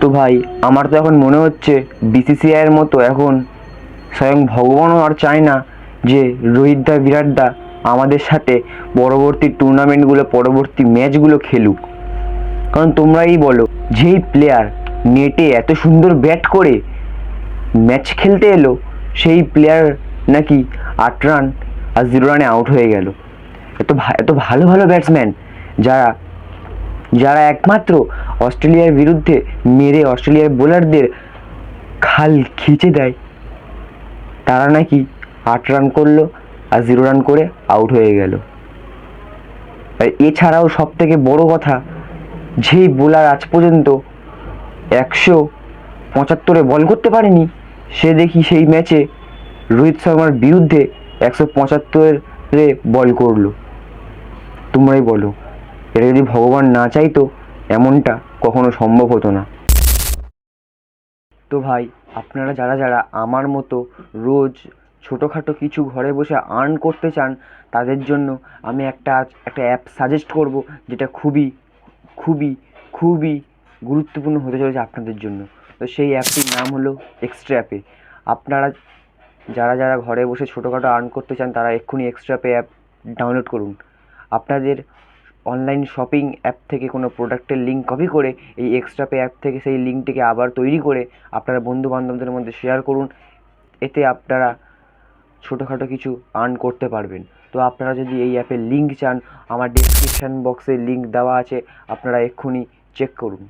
তো ভাই, আমার তো এখন মনে হচ্ছে বিসিসিআইয়ের মতো এখন স্বয়ং ভগবানও আর চায় না যে রোহিত দা বিরাট দা আমাদের সাথে পরবর্তী টুর্নামেন্টগুলো পরবর্তী ম্যাচগুলো খেলুক। কারণ তোমরাই বলো, যেই প্লেয়ার নেটে এত সুন্দর ব্যাট করে ম্যাচ খেলতে এলো, সেই প্লেয়ার নাকি 8 রান আর 0 রানে আউট হয়ে গেল। এত ভালো ভালো ব্যাটসম্যান যারা যারা একমাত্র অস্ট্রেলিয়ার বিরুদ্ধে মেরে অস্ট্রেলিয়ার বোলারদের খাল খিঁচে দেয়, তারা নাকি 8 রান করলো আর 0 রান করে আউট হয়ে গেল। আর এছাড়াও সব থেকে বড় কথা, যেই বোলার আজ পর্যন্ত 175-এ বল করতে পারেনি, সে দেখি সেই ম্যাচে রোহিত শর্মার বিরুদ্ধে 175-এ বল করলো। তোমরাই বলো, এটা যদি ভগবান না চাইতো এমনটা কখনো সম্ভব হতো না। তো ভাই, আপনারা যারা যারা আমার মতো রোজ ছোটোখাটো কিছু ঘরে বসে আর্ন করতে চান, তাদের জন্য আমি একটা অ্যাপ সাজেস্ট করব, যেটা খুবই খুবই খুবই গুরুত্বপূর্ণ হতে চলেছে আপনাদের জন্য। তো সেই অ্যাপটির নাম হলো এক্সট্রা পে। আপনারা যারা যারা ঘরে বসে ছোটোখাটো আর্ন করতে চান, তারা এক্ষুনি এক্সট্রা পে অ্যাপ ডাউনলোড করুন। আপনাদের অনলাইন শপিং অ্যাপ থেকে কোনো প্রোডাক্টের লিঙ্ক কপি করে এই এক্সট্রা পে অ্যাপ থেকে সেই লিঙ্কটিকে আবার তৈরি করে আপনারা বন্ধু বান্ধবদের মধ্যে শেয়ার করুন। এতে আপনারা ছোটোখাটো কিছু আর্ন করতে পারবেন। তো আপনারা যদি এই অ্যাপের লিঙ্ক চান, আমার ডেসক্রিপশান বক্সে লিঙ্ক দেওয়া আছে, আপনারা এক্ষুনি চেক করুন।